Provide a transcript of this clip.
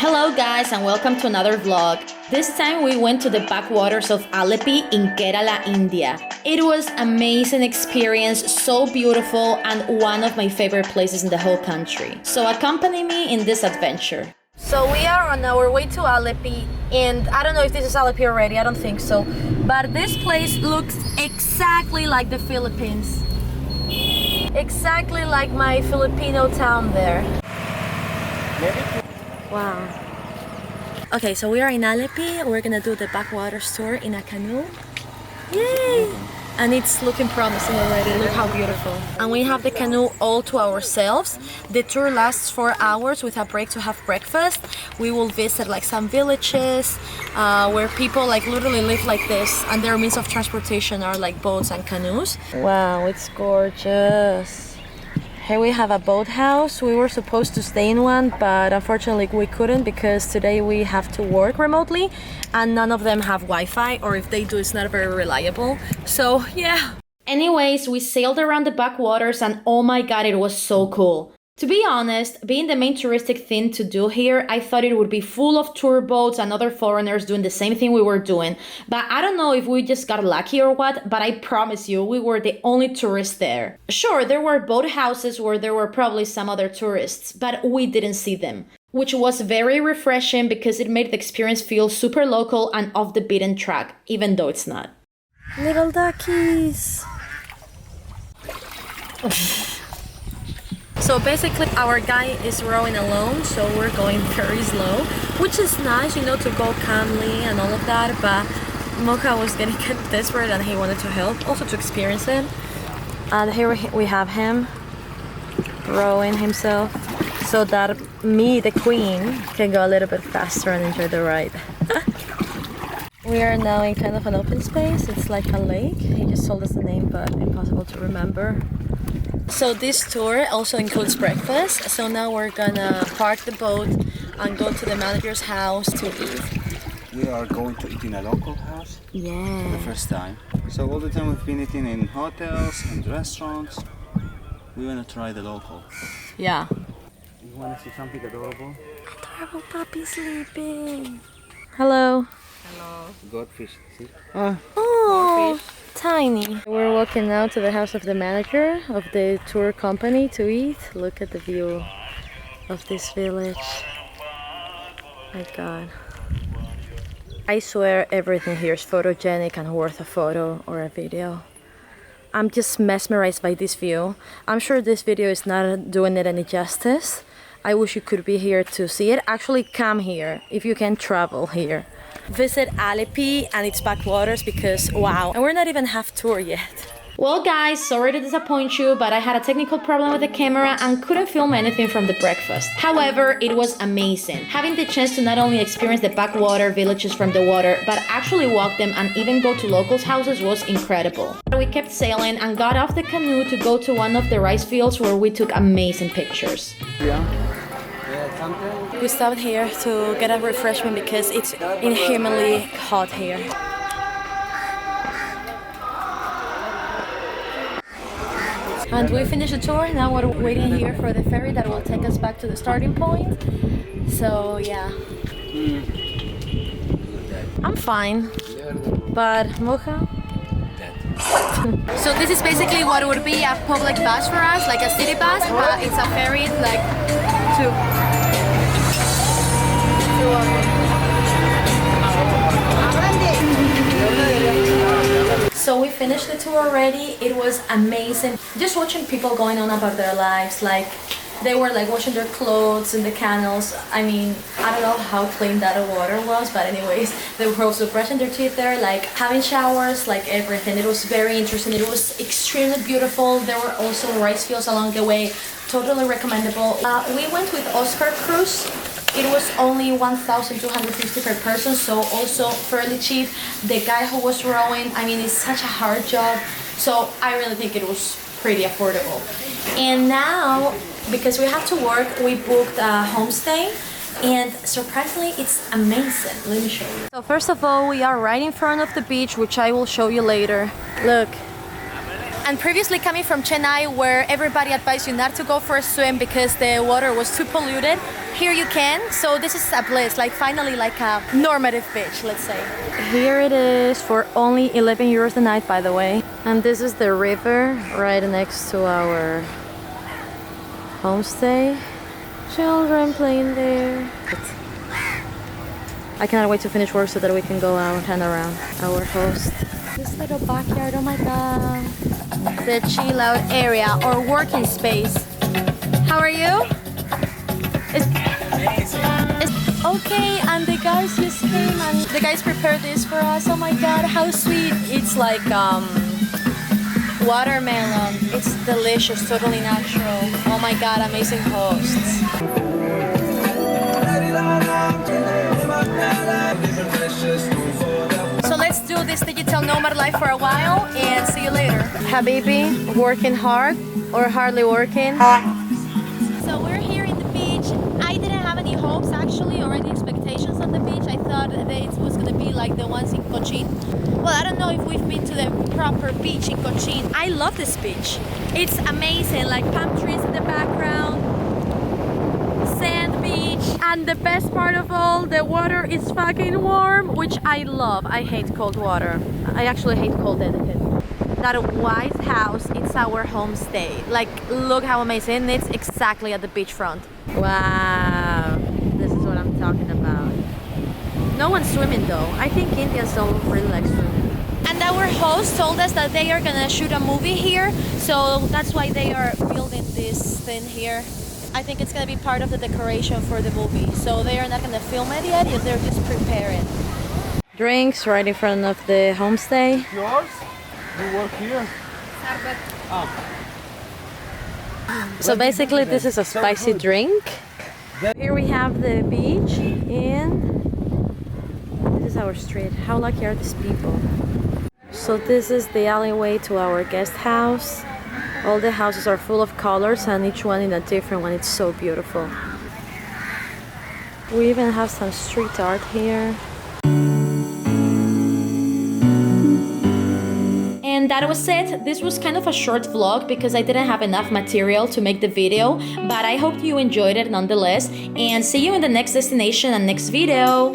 Hello guys and welcome to another vlog. This time we went to the backwaters of Alleppey in Kerala, India. It was an amazing experience, so beautiful and one of my favorite places in the whole country. So accompany me in this adventure. So we are on our way to Alleppey, and I don't know if this is Alleppey already, I don't think so. But this place looks exactly like the Philippines. Exactly like my Filipino town there. Wow. Okay, so we are in Alleppey. We're gonna do the backwaters tour in a canoe. Yay! And it's looking promising already. Look how beautiful. And we have the canoe all to ourselves. The tour lasts 4 hours with a break to have breakfast. We will visit like some villages where people like literally live like this, and their means of transportation are like boats and canoes. Wow, it's gorgeous. Here we have a boathouse. We were supposed to stay in one, but unfortunately we couldn't because today we have to work remotely and none of them have Wi-Fi, or if they do, it's not very reliable. So yeah. Anyways, we sailed around the backwaters and oh my god, it was so cool. To be honest, being the main touristic thing to do here, I thought it would be full of tour boats and other foreigners doing the same thing we were doing. But I don't know if we just got lucky or what, but I promise you, we were the only tourists there. Sure, there were boat houses where there were probably some other tourists, but we didn't see them. Which was very refreshing because it made the experience feel super local and off the beaten track, even though it's not. Little duckies! So basically our guy is rowing alone, so we're going very slow, which is nice, you know, to go calmly and all of that, but Mocha was getting desperate and he wanted to help, also to experience it. And here we have him rowing himself so that me, the queen, can go a little bit faster and enjoy the ride. We are now in kind of an open space. It's like a lake. He just told us the name, but impossible to remember. So this tour also includes breakfast. So now we're gonna park the boat and go to the manager's house to eat. We are going to eat in a local house. Yeah. For the first time. So all the time we've been eating in hotels and restaurants. We wanna try the local. Yeah. You wanna see something adorable? Adorable puppy sleeping. Hello. Hello. Goldfish, see? Oh, tiny. We're walking now to the house of the manager of the tour company to eat. Look at the view of this village. My god. I swear everything here is photogenic and worth a photo or a video. I'm just mesmerized by this view. I'm sure this video is not doing it any justice. I wish you could be here to see it. Actually, come here if you can travel here. Visit Alleppey and its backwaters because wow, and we're not even half tour yet. Well guys, sorry to disappoint you, but I had a technical problem with the camera and couldn't film anything from the breakfast. However, it was amazing. Having the chance to not only experience the backwater villages from the water, but actually walk them and even go to locals' houses was incredible. We kept sailing and got off the canoe to go to one of the rice fields where we took amazing pictures. We stopped here to get a refreshment because it's inhumanly hot here. And we finished the tour. Now we're waiting here for the ferry that will take us back to the starting point. So yeah. I'm fine. But Mocha? So this is basically what would be a public bus for us, like a city bus, but it's a ferry like So we finished the tour already. It was amazing. Just watching people going on about their lives, like they were like washing their clothes in the canals. I mean, I don't know how clean that water was, but anyways, they were also brushing their teeth there, like having showers, like everything. It was very interesting. It was extremely beautiful. There were also rice fields along the way. Totally recommendable. We went with Oscar Cruise. It was only 1,250 per person, so also fairly cheap. The guy who was rowing, I mean, it's such a hard job, so I really think it was pretty affordable. And now, because we have to work, we booked a homestay, and surprisingly, it's amazing. Let me show you. So first of all, we are right in front of the beach, which I will show you later. Look. And previously coming from Chennai, where everybody advised you not to go for a swim because the water was too polluted, here you can. So this is a place, like finally like a normative beach, let's say. Here it is for only 11 euros a night, by the way. And this is the river right next to our homestay. Children playing there. I cannot wait to finish work so that we can go out and around our host. This little backyard, oh my god. The chill out area or working space. How are you? It's okay, and the guys just came and the guys prepared this for us. Oh my god, how sweet. It's like watermelon. It's delicious, totally natural. Oh my god, amazing hosts. So let's do this digital nomad life for a while and see you later. Habibi, working hard or hardly working? So we're here in the beach. I didn't have any hopes actually or any expectations on the beach. I thought that it was gonna be like the ones in Cochin. Well, I don't know if we've been to the proper beach in Cochin. I love this beach. It's amazing, like palm trees in the background, sand beach, and the best part of all, the water is fucking warm, which I love. I hate cold water. I actually hate cold etiquette. That white house, it's our homestay. Like, look how amazing. It's exactly at the beachfront. Wow, this is what I'm talking about. No one's swimming though. I think Indians don't really like swimming. And our host told us that they are gonna shoot a movie here, so that's why they are building this thing here. I think it's gonna be part of the decoration for the movie. So they are not gonna film it yet, they're just preparing. Drinks right in front of the homestay. Yours? You work here? So basically this is a spicy drink. Here we have the beach and this is our street. How lucky are these people? So this is the alleyway to our guest house. All the houses are full of colors and each one in a different one. It's so beautiful. We even have some street art here. And that was it. This was kind of a short vlog because I didn't have enough material to make the video, but I hope you enjoyed it nonetheless, and see you in the next destination and next video.